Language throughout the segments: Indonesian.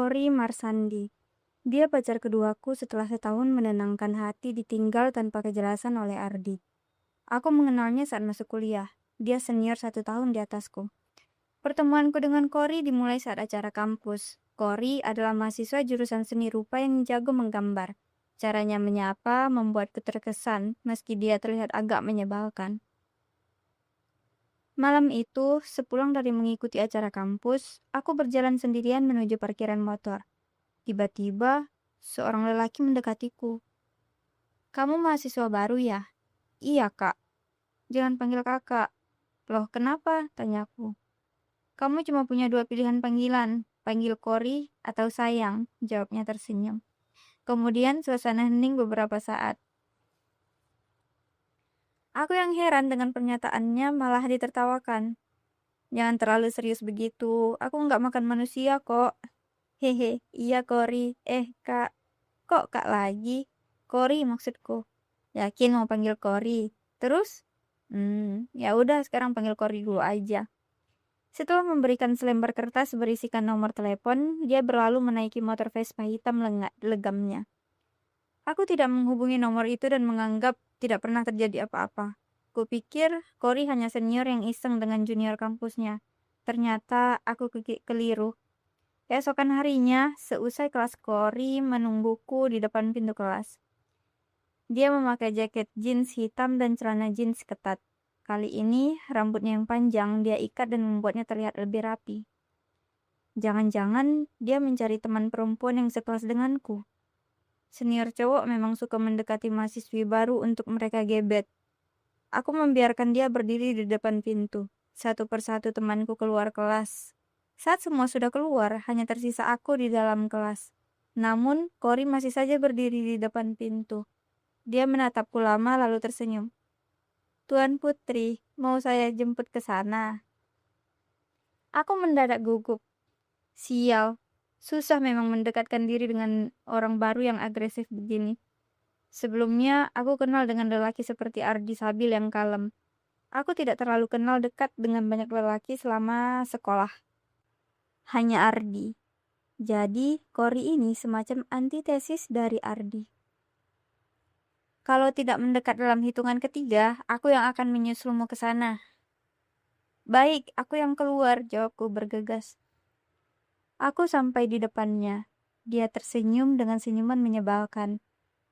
Cory Marsandi. Dia pacar keduaku setelah setahun menenangkan hati ditinggal tanpa kejelasan oleh Ardi. Aku mengenalnya saat masuk kuliah. Dia senior 1 tahun di atasku. Pertemuanku dengan Cory dimulai saat acara kampus. Cory adalah mahasiswa jurusan seni rupa yang jago menggambar. Caranya menyapa membuatku terkesan meski dia terlihat agak menyebalkan. Malam itu, sepulang dari mengikuti acara kampus, aku berjalan sendirian menuju parkiran motor. Tiba-tiba, seorang lelaki mendekatiku. "Kamu mahasiswa baru ya?" "Iya, Kak." "Jangan panggil kakak." "Loh, kenapa?" tanyaku. "Kamu cuma punya 2 pilihan panggilan, panggil Cory atau sayang," jawabnya tersenyum. Kemudian suasana hening beberapa saat. Aku yang heran dengan pernyataannya malah ditertawakan. "Jangan terlalu serius begitu, aku nggak makan manusia kok." "Hehe, iya Cory. Kak." "Kok kak lagi?" "Cory maksudku." "Yakin mau panggil Cory? Terus?" Ya udah sekarang panggil Cory dulu aja." Setelah memberikan selembar kertas berisikan nomor telepon, dia berlalu menaiki motor Vespa hitam legamnya. Aku tidak menghubungi nomor itu dan menganggap tidak pernah terjadi apa-apa. Kupikir Cory hanya senior yang iseng dengan junior kampusnya. Ternyata aku keliru. Keesokan harinya, seusai kelas Cory menungguku di depan pintu kelas. Dia memakai jaket jeans hitam dan celana jeans ketat. Kali ini, rambutnya yang panjang dia ikat dan membuatnya terlihat lebih rapi. Jangan-jangan dia mencari teman perempuan yang sekelas denganku. Senior cowok memang suka mendekati mahasiswi baru untuk mereka gebet. Aku membiarkan dia berdiri di depan pintu. Satu persatu temanku keluar kelas. Saat semua sudah keluar, hanya tersisa aku di dalam kelas. Namun, Cory masih saja berdiri di depan pintu. Dia menatapku lama lalu tersenyum. "Tuan Putri, mau saya jemput ke sana?" Aku mendadak gugup. Sial, susah memang mendekatkan diri dengan orang baru yang agresif begini. Sebelumnya, aku kenal dengan lelaki seperti Ardi Sabil yang kalem. Aku tidak terlalu kenal dekat dengan banyak lelaki selama sekolah. Hanya Ardi. Jadi, Cory ini semacam antitesis dari Ardi. "Kalau tidak mendekat dalam hitungan ketiga, aku yang akan menyusulmu ke sana." "Baik, aku yang keluar," jawabku bergegas. Aku sampai di depannya. Dia tersenyum dengan senyuman menyebalkan,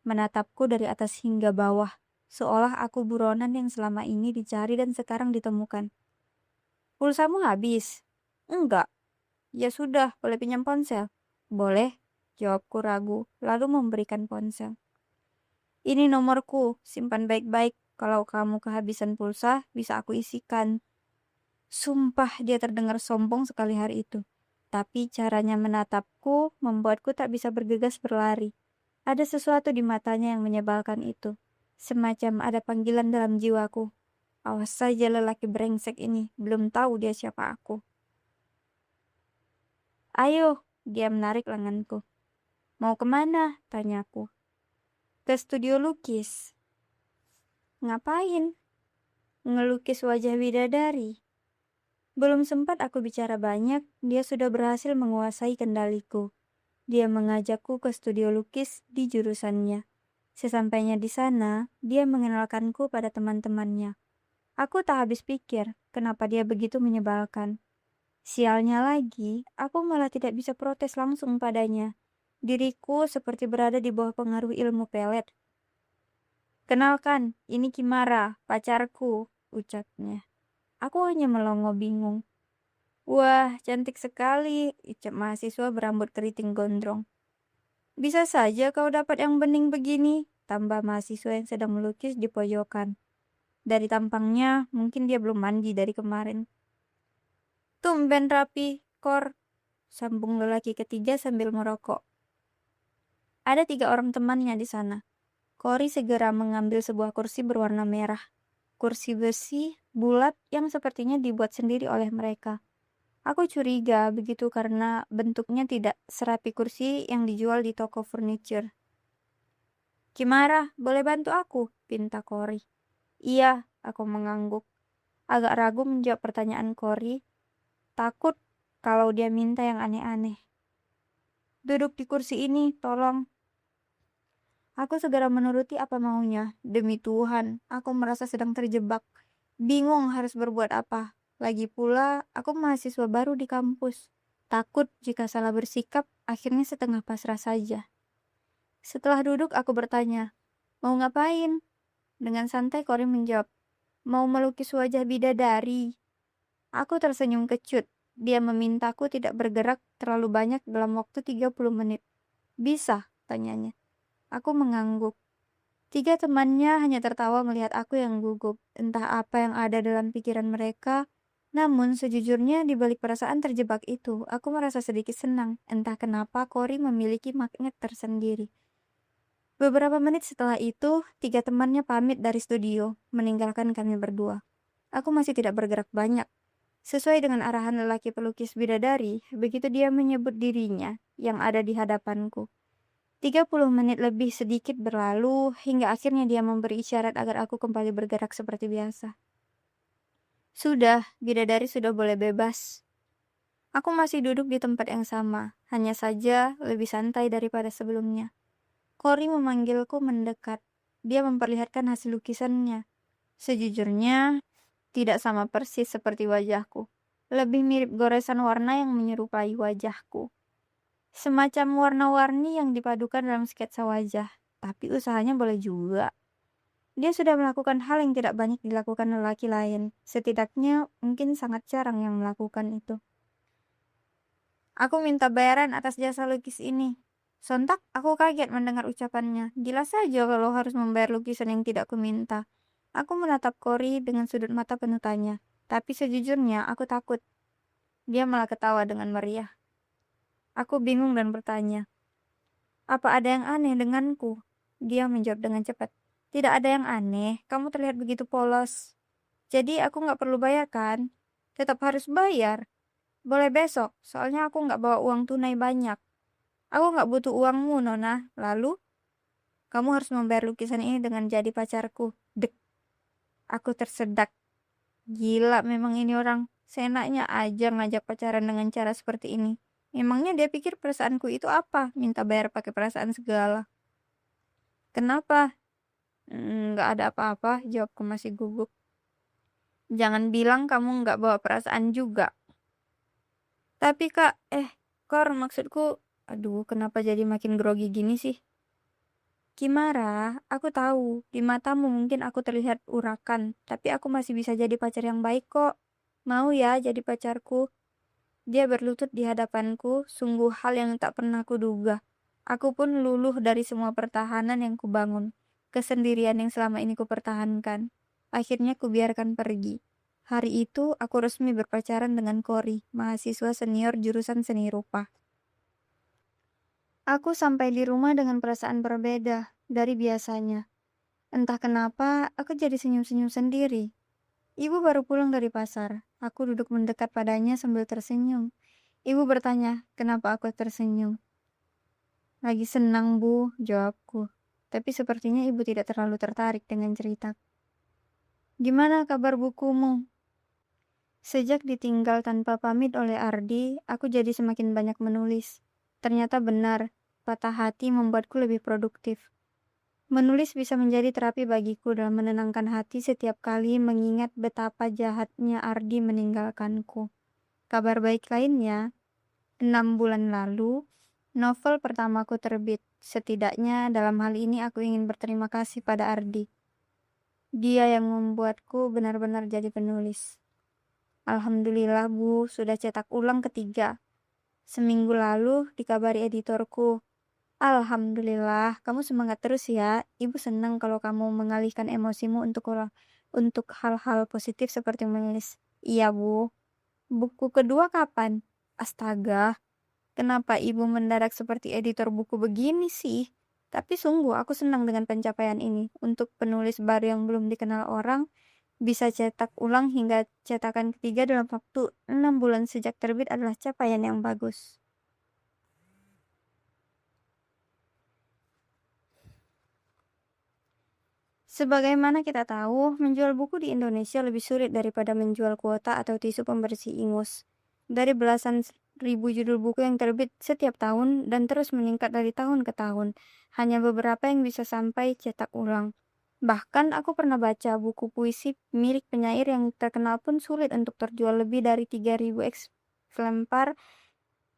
menatapku dari atas hingga bawah, seolah aku buronan yang selama ini dicari dan sekarang ditemukan. "Pulsamu habis?" "Enggak." "Ya sudah, boleh pinjam ponsel?" "Boleh," jawabku ragu, lalu memberikan ponsel. "Ini nomorku, simpan baik-baik. Kalau kamu kehabisan pulsa, bisa aku isikan." Sumpah dia terdengar sombong sekali hari itu. Tapi caranya menatapku membuatku tak bisa bergegas berlari. Ada sesuatu di matanya yang menyebalkan itu. Semacam ada panggilan dalam jiwaku. Awas saja lelaki brengsek ini, belum tahu dia siapa aku. "Ayo," dia menarik lenganku. "Mau kemana?" tanyaku. "Ke studio lukis." "Ngapain?" "Ngelukis wajah bidadari." Belum sempat aku bicara banyak, dia sudah berhasil menguasai kendaliku. Dia mengajakku ke studio lukis di jurusannya. Sesampainya di sana, dia mengenalkanku pada teman-temannya. Aku tak habis pikir, kenapa dia begitu menyebalkan. Sialnya lagi, aku malah tidak bisa protes langsung padanya. Diriku seperti berada di bawah pengaruh ilmu pelet. "Kenalkan, ini Kimara, pacarku," ucapnya. Aku hanya melongo bingung. "Wah, cantik sekali," ucap mahasiswa berambut keriting gondrong. "Bisa saja kau dapat yang bening begini," tambah mahasiswa yang sedang melukis di pojokan. Dari tampangnya, mungkin dia belum mandi dari kemarin. "Tumben rapi, Kor," sambung lelaki ketiga sambil merokok. Ada 3 orang temannya di sana. Cory segera mengambil sebuah kursi berwarna merah. Kursi besi, bulat yang sepertinya dibuat sendiri oleh mereka. Aku curiga begitu karena bentuknya tidak serapi kursi yang dijual di toko furniture. "Kimara, boleh bantu aku?" pinta Cory. "Iya," aku mengangguk. Agak ragu menjawab pertanyaan Cory. Takut kalau dia minta yang aneh-aneh. Duduk di kursi ini, tolong. Aku segera menuruti apa maunya. Demi Tuhan, aku merasa sedang terjebak. Bingung harus berbuat apa. Lagi pula, aku mahasiswa baru di kampus. Takut jika salah bersikap, akhirnya setengah pasrah saja. Setelah duduk, aku bertanya, mau ngapain? Dengan santai Cory menjawab, mau melukis wajah bidadari. Aku tersenyum kecut. Dia memintaku tidak bergerak terlalu banyak dalam waktu 30 menit. Bisa? Tanyanya. Aku mengangguk. 3 temannya hanya tertawa melihat aku yang gugup. Entah apa yang ada dalam pikiran mereka. Namun sejujurnya di balik perasaan terjebak itu, aku merasa sedikit senang. Entah kenapa Cory memiliki magnet tersendiri. Beberapa menit setelah itu, 3 temannya pamit dari studio, meninggalkan kami berdua. Aku masih tidak bergerak banyak. Sesuai dengan arahan lelaki pelukis bidadari, begitu dia menyebut dirinya yang ada di hadapanku. 30 menit lebih sedikit berlalu, hingga akhirnya dia memberi isyarat agar aku kembali bergerak seperti biasa. Sudah, bidadari sudah boleh bebas. Aku masih duduk di tempat yang sama, hanya saja lebih santai daripada sebelumnya. Cory memanggilku mendekat. Dia memperlihatkan hasil lukisannya. Sejujurnya, tidak sama persis seperti wajahku. Lebih mirip goresan warna yang menyerupai wajahku. Semacam warna-warni yang dipadukan dalam sketsa wajah. Tapi usahanya boleh juga. Dia sudah melakukan hal yang tidak banyak dilakukan lelaki lain. Setidaknya mungkin sangat jarang yang melakukan itu. Aku minta bayaran atas jasa lukis ini. Sontak aku kaget mendengar ucapannya. Jelas saja kalau harus membayar lukisan yang tidak kuminta. Aku menatap Cory dengan sudut mata penuh tanya. Tapi sejujurnya aku takut. Dia malah ketawa dengan meriah. Aku bingung dan bertanya, apa ada yang aneh denganku? Dia menjawab dengan cepat. Tidak ada yang aneh, kamu terlihat begitu polos. Jadi aku nggak perlu bayar kan? Tetap harus bayar. Boleh besok, soalnya aku nggak bawa uang tunai banyak. Aku nggak butuh uangmu, Nona. Lalu, kamu harus membayar lukisan ini dengan jadi pacarku. Dek. Aku tersedak. Gila memang ini orang. Seenaknya aja ngajak pacaran dengan cara seperti ini. Emangnya dia pikir perasaanku itu apa? Minta bayar pakai perasaan segala. Kenapa? Nggak ada apa-apa, jawabku masih gugup. Jangan bilang kamu nggak bawa perasaan juga. Tapi kak, Kor maksudku, aduh kenapa jadi makin grogi gini sih? Kimara, aku tahu, di matamu mungkin aku terlihat urakan, tapi aku masih bisa jadi pacar yang baik kok. Mau ya jadi pacarku? Dia berlutut di hadapanku, sungguh hal yang tak pernah kuduga. Aku pun luluh dari semua pertahanan yang kubangun, kesendirian yang selama ini kupertahankan. Akhirnya kubiarkan pergi. Hari itu aku resmi berpacaran dengan Cory, mahasiswa senior jurusan seni rupa. Aku sampai di rumah dengan perasaan berbeda dari biasanya. Entah kenapa, aku jadi senyum-senyum sendiri. Ibu baru pulang dari pasar. Aku duduk mendekat padanya sambil tersenyum. Ibu bertanya, kenapa aku tersenyum? Lagi senang, Bu, jawabku. Tapi sepertinya ibu tidak terlalu tertarik dengan cerita. Gimana kabar bukumu? Sejak ditinggal tanpa pamit oleh Ardi, aku jadi semakin banyak menulis. Ternyata benar, patah hati membuatku lebih produktif. Menulis bisa menjadi terapi bagiku dalam menenangkan hati setiap kali mengingat betapa jahatnya Ardi meninggalkanku. Kabar baik lainnya, 6 bulan lalu, novel pertamaku terbit. Setidaknya dalam hal ini aku ingin berterima kasih pada Ardi. Dia yang membuatku benar-benar jadi penulis. Alhamdulillah Bu, sudah cetak ulang ketiga. Seminggu lalu dikabari editorku. Alhamdulillah, kamu semangat terus ya. Ibu senang kalau kamu mengalihkan emosimu untuk hal-hal positif seperti menulis. Iya Bu. Buku kedua kapan? Astaga, kenapa ibu mendadak seperti editor buku begini sih? Tapi sungguh aku senang dengan pencapaian ini. Untuk penulis baru yang belum dikenal orang, bisa cetak ulang hingga cetakan ketiga dalam waktu 6 bulan sejak terbit adalah capaian yang bagus. Sebagaimana kita tahu, menjual buku di Indonesia lebih sulit daripada menjual kuota atau tisu pembersih ingus. Dari belasan ribu judul buku yang terbit setiap tahun dan terus meningkat dari tahun ke tahun. Hanya beberapa yang bisa sampai cetak ulang. Bahkan aku pernah baca buku puisi milik penyair yang terkenal pun sulit untuk terjual lebih dari 3.000 eksemplar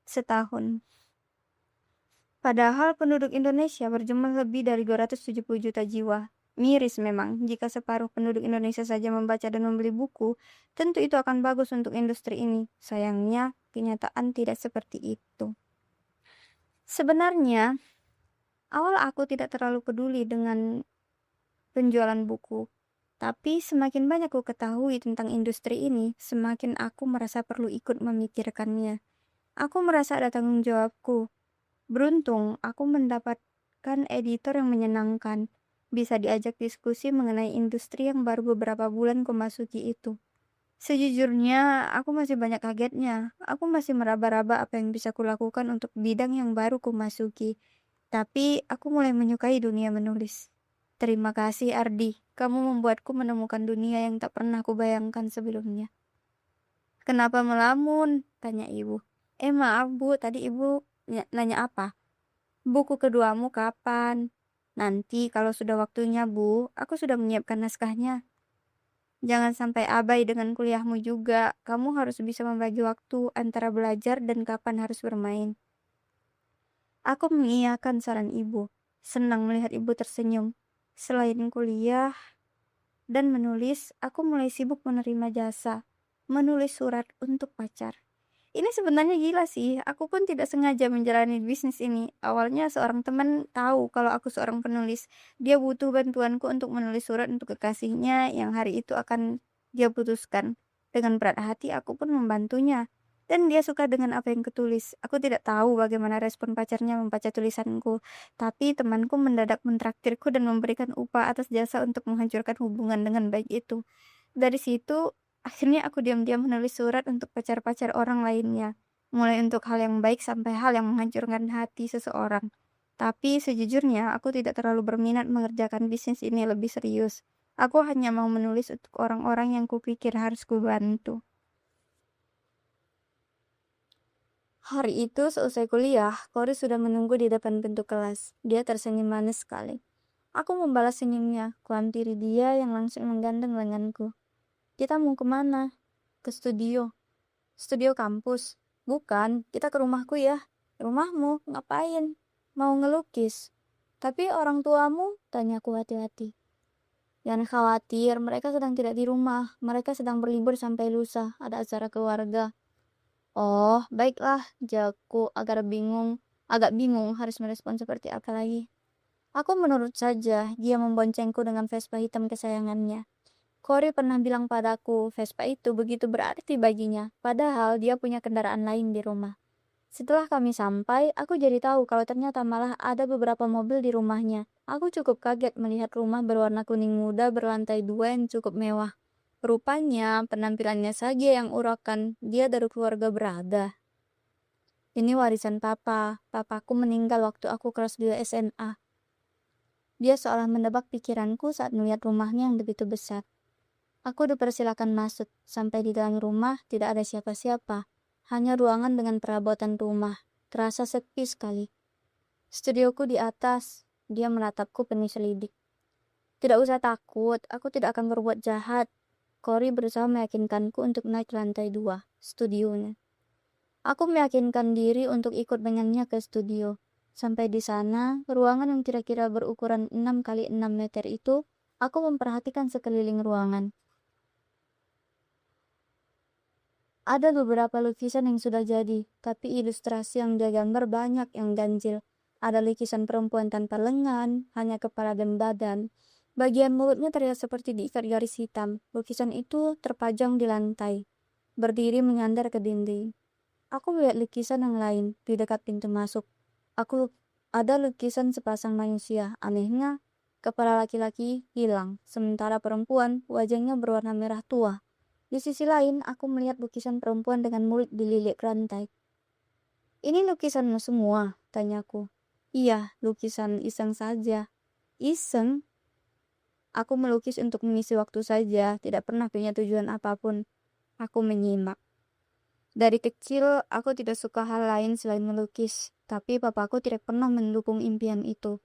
setahun. Padahal penduduk Indonesia berjumlah lebih dari 270 juta jiwa. Miris memang, jika separuh penduduk Indonesia saja membaca dan membeli buku, tentu itu akan bagus untuk industri ini. Sayangnya, kenyataan tidak seperti itu. Sebenarnya, awal aku tidak terlalu peduli dengan penjualan buku. Tapi semakin banyak aku ketahui tentang industri ini, semakin aku merasa perlu ikut memikirkannya. Aku merasa ada tanggung jawabku. Beruntung, aku mendapatkan editor yang menyenangkan. Bisa diajak diskusi mengenai industri yang baru beberapa bulan kumasuki itu. Sejujurnya, aku masih banyak kagetnya. Aku masih meraba-raba apa yang bisa kulakukan untuk bidang yang baru kumasuki. Tapi, aku mulai menyukai dunia menulis. Terima kasih, Ardi. Kamu membuatku menemukan dunia yang tak pernah kubayangkan sebelumnya. Kenapa melamun? Tanya ibu. Maaf, Bu. Tadi ibu nanya apa? Buku keduamu kapan? Nanti kalau sudah waktunya, Bu. Aku sudah menyiapkan naskahnya. Jangan sampai abai dengan kuliahmu juga. Kamu harus bisa membagi waktu antara belajar dan kapan harus bermain. Aku mengiyakan saran ibu. Senang melihat ibu tersenyum. Selain kuliah dan menulis, aku mulai sibuk menerima jasa. Menulis surat untuk pacar. Ini sebenarnya gila sih. Aku pun tidak sengaja menjalani bisnis ini. Awalnya seorang teman tahu kalau aku seorang penulis. Dia butuh bantuanku untuk menulis surat untuk kekasihnya yang hari itu akan dia putuskan. Dengan berat hati aku pun membantunya. Dan dia suka dengan apa yang kutulis. Aku tidak tahu bagaimana respon pacarnya membaca tulisanku. Tapi temanku mendadak mentraktirku dan memberikan upah atas jasa untuk menghancurkan hubungan dengan baik itu. Dari situ, akhirnya aku diam-diam menulis surat untuk pacar-pacar orang lainnya. Mulai untuk hal yang baik sampai hal yang menghancurkan hati seseorang. Tapi sejujurnya aku tidak terlalu berminat mengerjakan bisnis ini lebih serius. Aku hanya mau menulis untuk orang-orang yang kupikir harus kubantu. Hari itu selesai kuliah, Cory sudah menunggu di depan pintu kelas. Dia tersenyum manis sekali. Aku membalas senyumnya, kuhampiri dia yang langsung menggandeng lenganku. Kita mau kemana? Ke studio. Studio kampus? Bukan, kita ke rumahku ya. Rumahmu? Ngapain? Mau ngelukis. Tapi orang tuamu? Tanyaku hati-hati. Jangan khawatir, mereka sedang tidak di rumah. Mereka sedang berlibur sampai lusa, ada acara keluarga. Oh, baiklah, jawabku agak bingung harus merespon seperti apa lagi. Aku menurut saja, dia memboncengku dengan Vespa hitam kesayangannya. Cory pernah bilang padaku, Vespa itu begitu berarti baginya, padahal dia punya kendaraan lain di rumah. Setelah kami sampai, aku jadi tahu kalau ternyata malah ada beberapa mobil di rumahnya. Aku cukup kaget melihat rumah berwarna kuning muda berlantai 2 yang cukup mewah. Rupanya, penampilannya saja yang urakan, dia dari keluarga berada. Ini warisan papa. Papaku meninggal waktu aku kelas 2 SMA. Dia seolah menebak pikiranku saat melihat rumahnya yang begitu besar. Aku dipersilakan masuk. Sampai di dalam rumah tidak ada siapa-siapa. Hanya ruangan dengan perabotan rumah. Terasa sepi sekali. Studioku di atas. Dia menatapku penuh selidik. Tidak usah takut, aku tidak akan berbuat jahat. Cory berusaha meyakinkanku untuk naik ke lantai 2, studionya. Aku meyakinkan diri untuk ikut dengannya ke studio. Sampai di sana, ruangan yang kira-kira berukuran 6 kali 6 meter itu, aku memperhatikan sekeliling ruangan. Ada beberapa lukisan yang sudah jadi, tapi ilustrasi yang dia gambar banyak yang ganjil. Ada lukisan perempuan tanpa lengan, hanya kepala dan badan. Bagian mulutnya terlihat seperti diikat garis hitam. Lukisan itu terpajang di lantai, berdiri menyandar ke dinding. Aku melihat lukisan yang lain di dekat pintu masuk. Ada lukisan sepasang manusia. Anehnya, kepala laki-laki hilang, sementara perempuan wajahnya berwarna merah tua. Di sisi lain, aku melihat lukisan perempuan dengan mulut dililit rantai. Ini lukisanmu semua? Tanyaku. Iya, lukisan iseng saja. Iseng? Aku melukis untuk mengisi waktu saja, tidak pernah punya tujuan apapun. Aku menyimak. Dari kecil, aku tidak suka hal lain selain melukis, tapi papaku tidak pernah mendukung impian itu.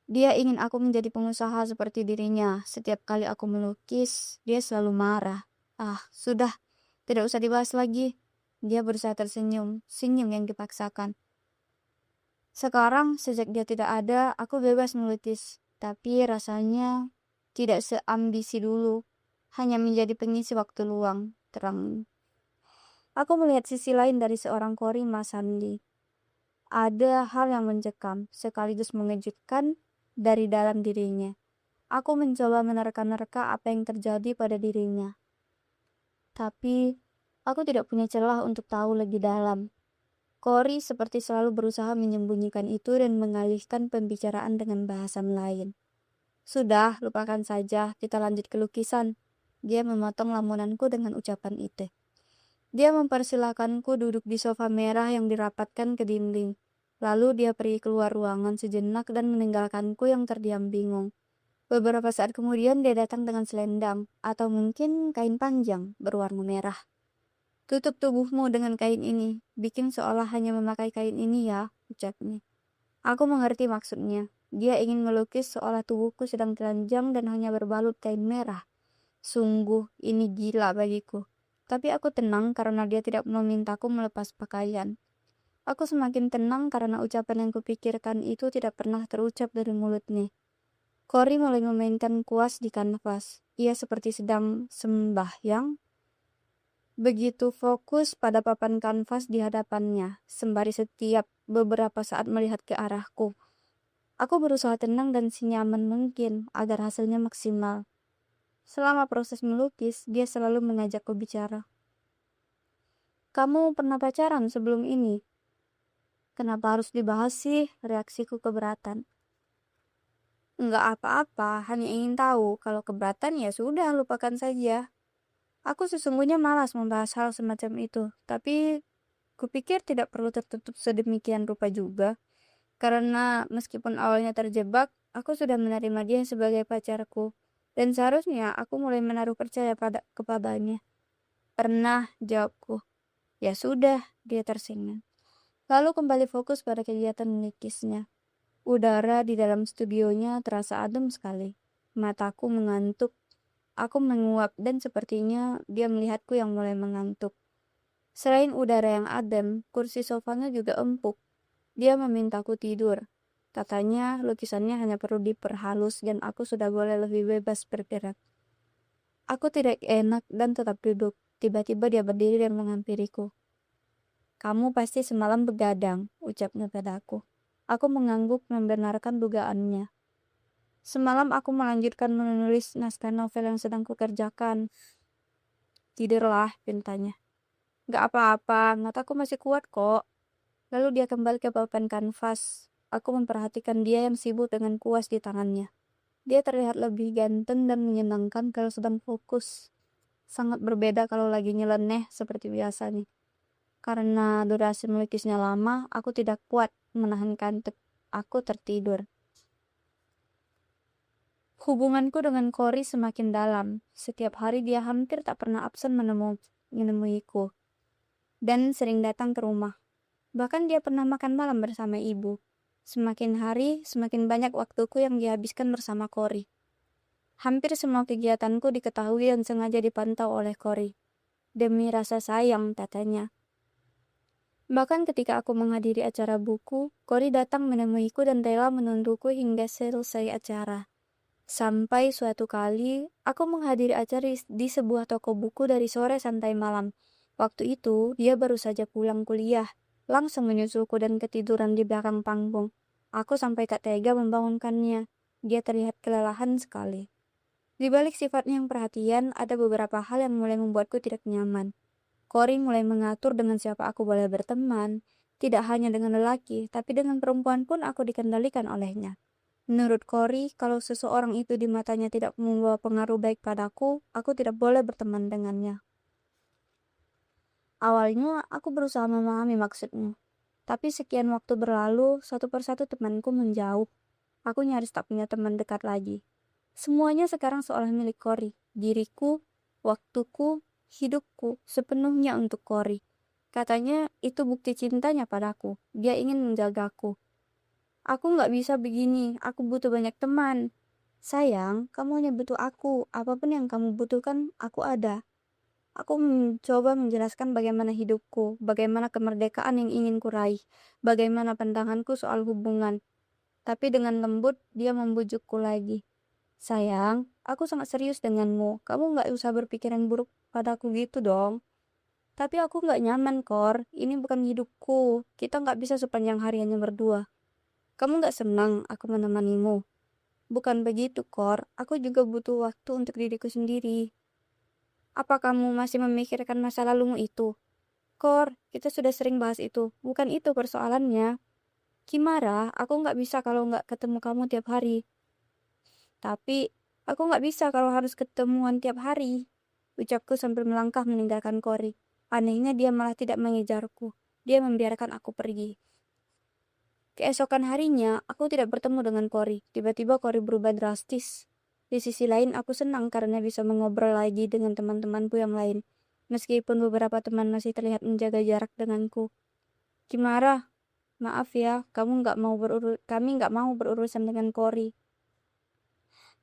Dia ingin aku menjadi pengusaha seperti dirinya. Setiap kali aku melukis, dia selalu marah. Ah, sudah, tidak usah dibahas lagi. Dia berusaha tersenyum, senyum yang dipaksakan. Sekarang, sejak dia tidak ada, aku bebas melukis. Tapi rasanya tidak seambisi dulu. Hanya menjadi pengisi waktu luang, terang. Aku melihat sisi lain dari seorang Kori Masandi. Ada hal yang mencekam, sekaligus mengejutkan dari dalam dirinya. Aku mencoba menerka-nerka apa yang terjadi pada dirinya. Tapi, aku tidak punya celah untuk tahu lebih dalam. Kori seperti selalu berusaha menyembunyikan itu dan mengalihkan pembicaraan dengan bahasan lain. Sudah, lupakan saja, kita lanjut ke lukisan. Dia memotong lamunanku dengan ucapan itu. Dia mempersilahkanku duduk di sofa merah yang dirapatkan ke dinding. Lalu dia pergi keluar ruangan sejenak dan meninggalkanku yang terdiam bingung. Beberapa saat kemudian dia datang dengan selendang, atau mungkin kain panjang berwarna merah. Tutup tubuhmu dengan kain ini, bikin seolah hanya memakai kain ini ya, ucapnya. Aku mengerti maksudnya. Dia ingin melukis seolah tubuhku sedang telanjang dan hanya berbalut kain merah. Sungguh, ini gila bagiku. Tapi aku tenang karena dia tidak memintaku melepas pakaian. Aku semakin tenang karena ucapan yang kupikirkan itu tidak pernah terucap dari mulutnya. Kori mulai memainkan kuas di kanvas. Ia seperti sedang sembahyang. Begitu fokus pada papan kanvas di hadapannya, sembari setiap beberapa saat melihat ke arahku. Aku berusaha tenang dan senyaman mungkin agar hasilnya maksimal. Selama proses melukis, dia selalu mengajakku bicara. Kamu pernah pacaran sebelum ini? Kenapa harus dibahas sih? Reaksiku keberatan. Enggak apa-apa, hanya ingin tahu. Kalau keberatan ya sudah, lupakan saja. Aku sesungguhnya malas membahas hal semacam itu, tapi kupikir tidak perlu tertutup sedemikian rupa juga. Karena meskipun awalnya terjebak, aku sudah menerima dia sebagai pacarku. Dan seharusnya aku mulai menaruh percaya kepadanya. Pernah, jawabku. Ya sudah, dia tersenyum. Lalu kembali fokus pada kegiatan melukisnya. Udara di dalam studionya terasa adem sekali. Mataku mengantuk. Aku menguap dan sepertinya dia melihatku yang mulai mengantuk. Selain udara yang adem, kursi sofanya juga empuk. Dia memintaku tidur. Katanya lukisannya hanya perlu diperhalus dan aku sudah boleh lebih bebas bergerak. Aku tidak enak dan tetap duduk. Tiba-tiba dia berdiri dan menghampiriku. Kamu pasti semalam begadang, ucapnya padaku. Aku mengangguk membenarkan dugaannya. Semalam aku melanjutkan menulis naskah novel yang sedang kukerjakan. Tidurlah, pintanya. Gak apa-apa, mataku masih kuat kok. Lalu dia kembali ke papan kanvas. Aku memperhatikan dia yang sibuk dengan kuas di tangannya. Dia terlihat lebih ganteng dan menyenangkan kalau sedang fokus. Sangat berbeda kalau lagi nyeleneh seperti biasanya. Karena durasi melukisnya lama, aku tidak kuat menahan kantuk. Aku tertidur. Hubunganku dengan Kori semakin dalam. Setiap hari dia hampir tak pernah absen menemuiku. Dan sering datang ke rumah. Bahkan dia pernah makan malam bersama ibu. Semakin hari, semakin banyak waktuku yang dihabiskan bersama Kori. Hampir semua kegiatanku diketahui dan sengaja dipantau oleh Kori. Demi rasa sayang, katanya. Bahkan ketika aku menghadiri acara buku, Kori datang menemuiku dan rela menungguku hingga selesai acara. Sampai suatu kali, aku menghadiri acara di sebuah toko buku dari sore sampai malam. Waktu itu, dia baru saja pulang kuliah. Langsung menyusulku dan ketiduran di belakang panggung. Aku sampai tak tega membangunkannya. Dia terlihat kelelahan sekali. Di balik sifatnya yang perhatian, ada beberapa hal yang mulai membuatku tidak nyaman. Kori mulai mengatur dengan siapa aku boleh berteman. Tidak hanya dengan lelaki, tapi dengan perempuan pun aku dikendalikan olehnya. Menurut Kori, kalau seseorang itu di matanya tidak membawa pengaruh baik padaku, aku tidak boleh berteman dengannya. Awalnya, aku berusaha memahami maksudnya. Tapi sekian waktu berlalu, satu persatu temanku menjauh. Aku nyaris tak punya teman dekat lagi. Semuanya sekarang seolah milik Kori. Diriku, waktuku, hidupku, sepenuhnya untuk Kori. Katanya itu bukti cintanya padaku. Dia ingin menjagaku. Aku nggak bisa begini. Aku butuh banyak teman. Sayang, kamu hanya butuh aku. Apapun yang kamu butuhkan, aku ada. Aku mencoba menjelaskan bagaimana hidupku, bagaimana kemerdekaan yang ingin kuraih, bagaimana pandanganku soal hubungan. Tapi dengan lembut, dia membujukku lagi. Sayang, aku sangat serius denganmu. Kamu nggak usah berpikiran buruk padaku gitu dong. Tapi aku nggak nyaman, Kor. Ini bukan hidupku. Kita nggak bisa sepanjang hari hanya berdua. Kamu nggak senang aku menemanimu? Bukan begitu, Kor. Aku juga butuh waktu untuk diriku sendiri. Apa kamu masih memikirkan masa lalumu itu? Kor, kita sudah sering bahas itu. Bukan itu persoalannya. Kimara, aku nggak bisa kalau nggak ketemu kamu tiap hari. Tapi, aku nggak bisa kalau harus ketemuan tiap hari. Ucapku sambil melangkah meninggalkan Kori. Anehnya dia malah tidak mengejarku. Dia membiarkan aku pergi. Keesokan harinya, aku tidak bertemu dengan Kori. Tiba-tiba Kori berubah drastis. Di sisi lain, aku senang karena bisa mengobrol lagi dengan teman-temanku yang lain. Meskipun beberapa teman masih terlihat menjaga jarak denganku. Kimara, maaf ya, kami nggak mau berurusan dengan Kori.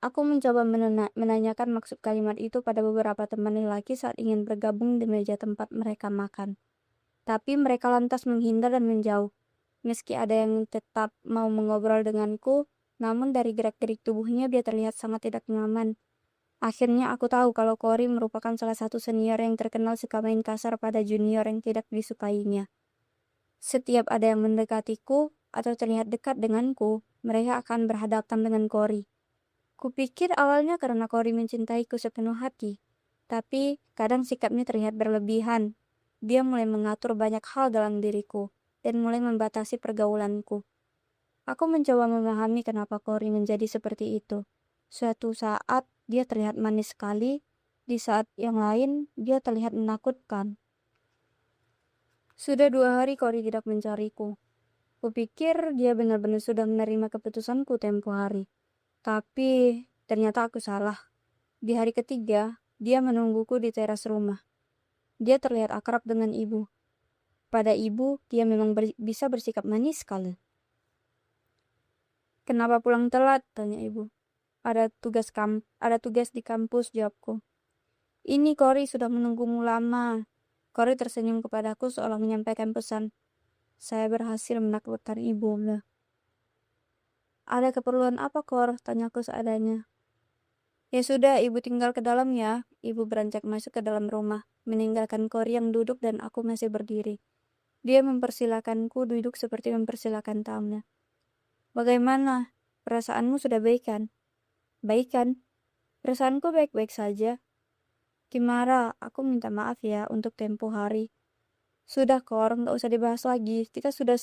Aku mencoba menanyakan maksud kalimat itu pada beberapa teman lelaki saat ingin bergabung di meja tempat mereka makan. Tapi mereka lantas menghindar dan menjauh. Meski ada yang tetap mau mengobrol denganku, namun dari gerak-gerik tubuhnya dia terlihat sangat tidak nyaman. Akhirnya aku tahu kalau Cory merupakan salah satu senior yang terkenal suka main kasar pada junior yang tidak disukainya. Setiap ada yang mendekatiku atau terlihat dekat denganku, mereka akan berhadapan dengan Cory. Kupikir awalnya karena Cory mencintaiku sepenuh hati, tapi kadang sikapnya terlihat berlebihan. Dia mulai mengatur banyak hal dalam diriku dan mulai membatasi pergaulanku. Aku mencoba memahami kenapa Cory menjadi seperti itu. Suatu saat dia terlihat manis sekali, di saat yang lain dia terlihat menakutkan. Sudah 2 hari Cory tidak mencariku. Kupikir dia benar-benar sudah menerima keputusanku tempo hari. Tapi ternyata aku salah. Di hari ketiga, dia menungguku di teras rumah. Dia terlihat akrab dengan ibu. Pada ibu, dia memang bisa bersikap manis sekali. Kenapa pulang telat? Tanya ibu. Ada tugas di kampus, jawabku. Ini Cory sudah menunggumu lama. Cory tersenyum kepadaku seolah menyampaikan pesan. Saya berhasil menaklukkan ibu. Ada keperluan apa, Cor? Tanyaku seadanya. Ya sudah, ibu tinggal ke dalam ya. Ibu beranjak masuk ke dalam rumah, meninggalkan Cory yang duduk dan aku masih berdiri. Dia mempersilakanku duduk seperti mempersilakan tamunya. Bagaimana? Perasaanmu sudah baik kan? Baik kan? Perasaanku baik-baik saja. Kimara, aku minta maaf ya untuk tempo hari. Sudah, Kor, nggak usah dibahas lagi. Kita sudah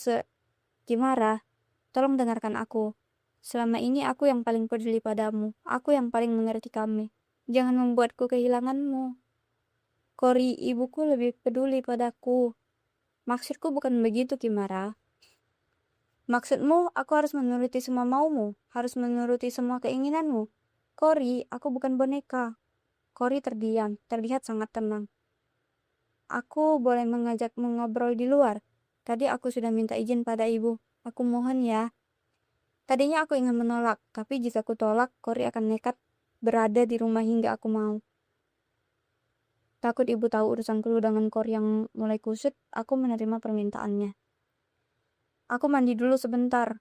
Kimara, tolong dengarkan aku. Selama ini aku yang paling peduli padamu. Aku yang paling mengerti kami. Jangan membuatku kehilanganmu. Kori, ibuku lebih peduli padaku. Maksudku bukan begitu, Kimara. Maksudmu, aku harus menuruti semua maumu, harus menuruti semua keinginanmu. Kori, aku bukan boneka. Kori terdiam, terlihat sangat tenang. Aku boleh mengajakmu ngobrol di luar. Tadi aku sudah minta izin pada ibu. Aku mohon ya. Tadinya aku ingin menolak, tapi jika aku tolak, Kori akan nekat berada di rumah hingga aku mau. Takut ibu tahu urusanku dengan Kori yang mulai kusut, aku menerima permintaannya. Aku mandi dulu sebentar.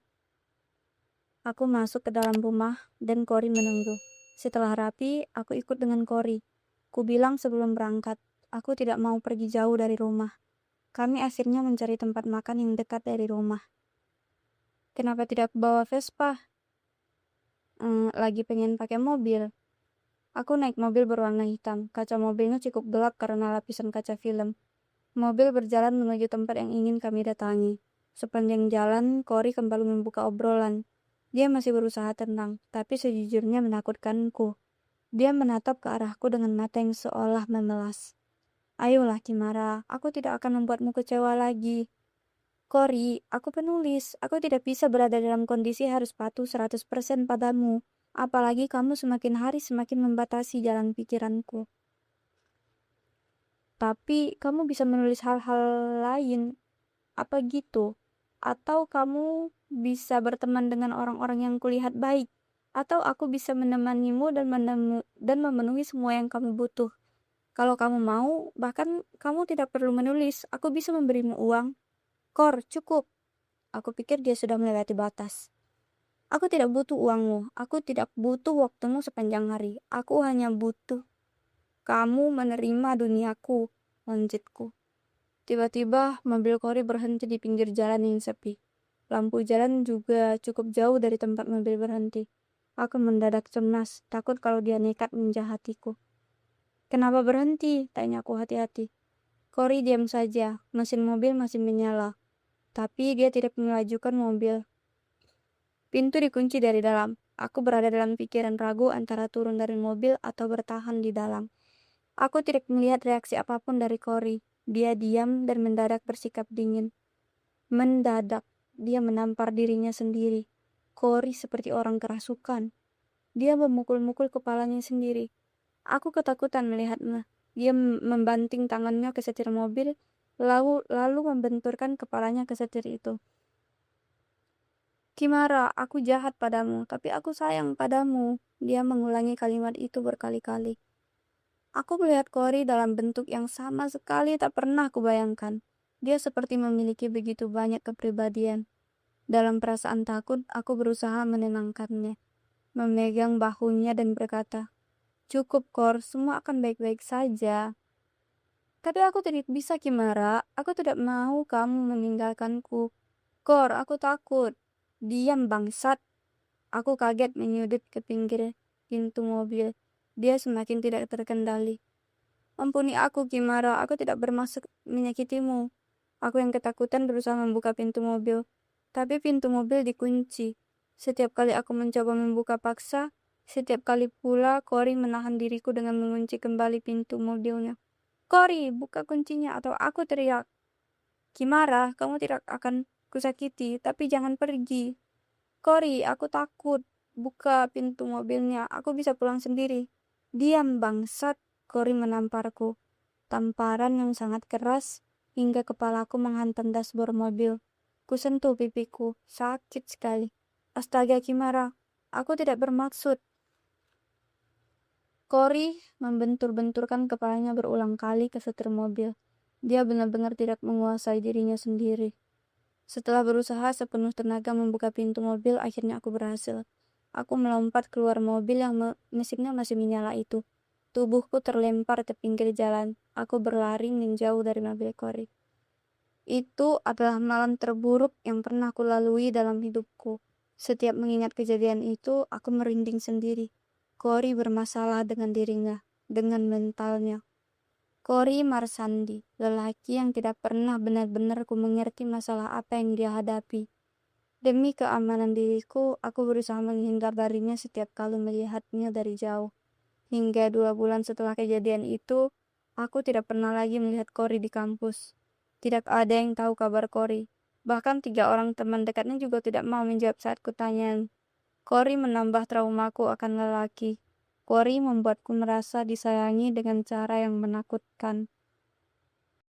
Aku masuk ke dalam rumah dan Kori menunggu. Setelah rapi, aku ikut dengan Kori. Ku bilang sebelum berangkat, aku tidak mau pergi jauh dari rumah. Kami akhirnya mencari tempat makan yang dekat dari rumah. Kenapa tidak bawa Vespa? Lagi pengen pakai mobil. Aku naik mobil berwarna hitam. Kaca mobilnya cukup gelap karena lapisan kaca film. Mobil berjalan menuju tempat yang ingin kami datangi. Sepanjang jalan, Cory kembali membuka obrolan. Dia masih berusaha tenang, tapi sejujurnya menakutkanku. Dia menatap ke arahku dengan mata yang seolah memelas. Ayolah, Kimara, aku tidak akan membuatmu kecewa lagi. Cory, aku penulis. Aku tidak bisa berada dalam kondisi harus patuh 100% padamu. Apalagi kamu semakin hari semakin membatasi jalan pikiranku. Tapi kamu bisa menulis hal-hal lain, apa gitu? Atau kamu bisa berteman dengan orang-orang yang kulihat baik? Atau aku bisa menemanimu dan memenuhi semua yang kamu butuh? Kalau kamu mau, bahkan kamu tidak perlu menulis. Aku bisa memberimu uang. Kor, cukup. Aku pikir dia sudah melewati batas. Aku tidak butuh uangmu. Aku tidak butuh waktumu sepanjang hari. Aku hanya butuh kamu menerima duniaku, lanjutku. Tiba-tiba mobil Cory berhenti di pinggir jalan yang sepi. Lampu jalan juga cukup jauh dari tempat mobil berhenti. Aku mendadak cemas, takut kalau dia nekat menjahatiku. Kenapa berhenti? Tanya aku hati-hati. Cory diam saja, mesin mobil masih menyala. Tapi dia tidak melajukan mobil. Pintu dikunci dari dalam. Aku berada dalam pikiran ragu antara turun dari mobil atau bertahan di dalam. Aku tidak melihat reaksi apapun dari Cory. Dia diam dan mendadak bersikap dingin. Mendadak, dia menampar dirinya sendiri. Cory seperti orang kerasukan. Dia memukul-mukul kepalanya sendiri. Aku ketakutan melihatnya. Dia membanting tangannya ke setir mobil, lalu membenturkan kepalanya ke setir itu. Kimara, aku jahat padamu, tapi aku sayang padamu. Dia mengulangi kalimat itu berkali-kali. Aku melihat Cory dalam bentuk yang sama sekali tak pernah kubayangkan. Dia seperti memiliki begitu banyak kepribadian. Dalam perasaan takut, aku berusaha menenangkannya, memegang bahunya dan berkata, "Cukup, Kor, semua akan baik-baik saja." Tapi aku tidak bisa, Kimara. Aku tidak mau kamu meninggalkanku. Kor, aku takut. Diam, bangsat. Aku kaget menyudut ke pinggir pintu mobil. Dia semakin tidak terkendali. Ampuni aku, Kimara. Aku tidak bermaksud menyakitimu. Aku yang ketakutan berusaha membuka pintu mobil. Tapi pintu mobil dikunci. Setiap kali aku mencoba membuka paksa, setiap kali pula Cory menahan diriku dengan mengunci kembali pintu mobilnya. Cory, buka kuncinya atau aku teriak. Kimara, kamu tidak akan kusakiti, tapi jangan pergi. Cory, aku takut. Buka pintu mobilnya, aku bisa pulang sendiri. Diam, bangsat. Cory menamparku. Tamparan yang sangat keras hingga kepalaku menghantam dashboard mobil. Kusentuh pipiku, sakit sekali. Astaga, Kimara, aku tidak bermaksud. Cory membentur-benturkan kepalanya berulang kali ke setir mobil. Dia benar-benar tidak menguasai dirinya sendiri. Setelah berusaha sepenuh tenaga membuka pintu mobil, akhirnya aku berhasil. Aku melompat keluar mobil yang mesinnya masih menyala itu. Tubuhku terlempar ke pinggir jalan. Aku berlari menjauh dari mobil Cory. Itu adalah malam terburuk yang pernah aku lalui dalam hidupku. Setiap mengingat kejadian itu, aku merinding sendiri. Cory bermasalah dengan dirinya, dengan mentalnya. Cory Marsandi, lelaki yang tidak pernah benar-benar ku mengerti masalah apa yang dia hadapi. Demi keamanan diriku, aku berusaha menghindar darinya setiap kali melihatnya dari jauh. Hingga 2 bulan setelah kejadian itu, aku tidak pernah lagi melihat Cory di kampus. Tidak ada yang tahu kabar Cory. Bahkan 3 orang teman dekatnya juga tidak mau menjawab saat kutanya. Cory menambah traumaku akan lelaki. Cory membuatku merasa disayangi dengan cara yang menakutkan.